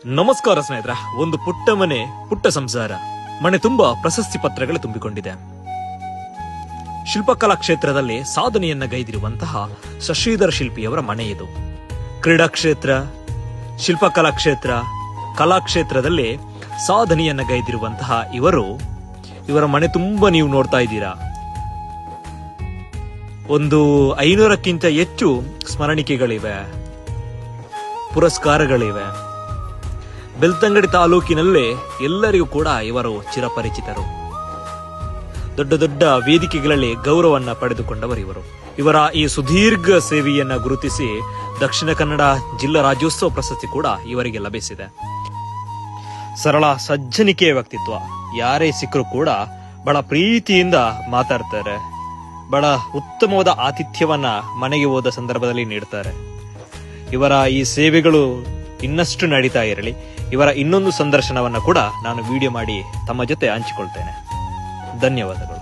ನಮಸ್ಕಾರ ಸ್ನೇಹಿತರ. ಒಂದು ಪುಟ್ಟ ಮನೆ, ಪುಟ್ಟ ಸಂಸಾರ, ಮನೆ ತುಂಬಾ ಪ್ರಶಸ್ತಿ ಪತ್ರಗಳು ತುಂಬಿಕೊಂಡಿದೆ. ಶಿಲ್ಪಕಲಾ ಕ್ಷೇತ್ರದಲ್ಲಿ ಸಾಧನೆಯನ್ನ ಗೈದಿರುವಂತಹ ಶಶಿಧರ್ ಶಿಲ್ಪಿಯವರ ಮನೆ ಇದು. ಕ್ರೀಡಾ ಕ್ಷೇತ್ರ, ಶಿಲ್ಪಕಲಾ ಕ್ಷೇತ್ರ, ಕಲಾಕ್ಷೇತ್ರದಲ್ಲಿ ಸಾಧನೆಯನ್ನ ಗೈದಿರುವಂತಹ ಇವರ ಮನೆ ತುಂಬಾ ನೀವು ನೋಡ್ತಾ ಇದ್ದೀರಾ. ಒಂದು 500ಕ್ಕಿಂತ ಹೆಚ್ಚು ಸ್ಮರಣಿಕೆಗಳಿವೆ, ಪುರಸ್ಕಾರಗಳಿವೆ. ಬೆಳ್ತಂಗಡಿ ತಾಲೂಕಿನಲ್ಲೇ ಎಲ್ಲರಿಗೂ ಕೂಡ ಇವರು ಚಿರಪರಿಚಿತರು. ದೊಡ್ಡ ದೊಡ್ಡ ವೇದಿಕೆಗಳಲ್ಲಿ ಗೌರವವನ್ನ ಪಡೆದುಕೊಂಡವರು ಇವರು. ಇವರ ಈ ಸುದೀರ್ಘ ಸೇವೆಯನ್ನ ಗುರುತಿಸಿ ದಕ್ಷಿಣ ಕನ್ನಡ ಜಿಲ್ಲಾ ರಾಜ್ಯೋತ್ಸವ ಪ್ರಶಸ್ತಿ ಕೂಡ ಇವರಿಗೆ ಲಭಿಸಿದೆ. ಸರಳ ಸಜ್ಜನಿಕೆಯ ವ್ಯಕ್ತಿತ್ವ. ಯಾರೇ ಸಿಕ್ಕರೂ ಕೂಡ ಬಹಳ ಪ್ರೀತಿಯಿಂದ ಮಾತಾಡ್ತಾರೆ. ಬಹಳ ಉತ್ತಮವಾದ ಆತಿಥ್ಯವನ್ನ ಮನೆಗೆ ಹೋದ ಸಂದರ್ಭದಲ್ಲಿ ನೀಡ್ತಾರೆ. ಇವರ ಈ ಸೇವೆಗಳು ಇನ್ನಷ್ಟು ನಡೀತಾ ಇರಲಿ. ಇವರ ಇನ್ನೊಂದು ಸಂದರ್ಶನವನ್ನ ಕೂಡ ನಾನು ವಿಡಿಯೋ ಮಾಡಿ ತಮ್ಮ ಜೊತೆ ಹಂಚಿಕೊಳ್ತೇನೆ. ಧನ್ಯವಾದಗಳು.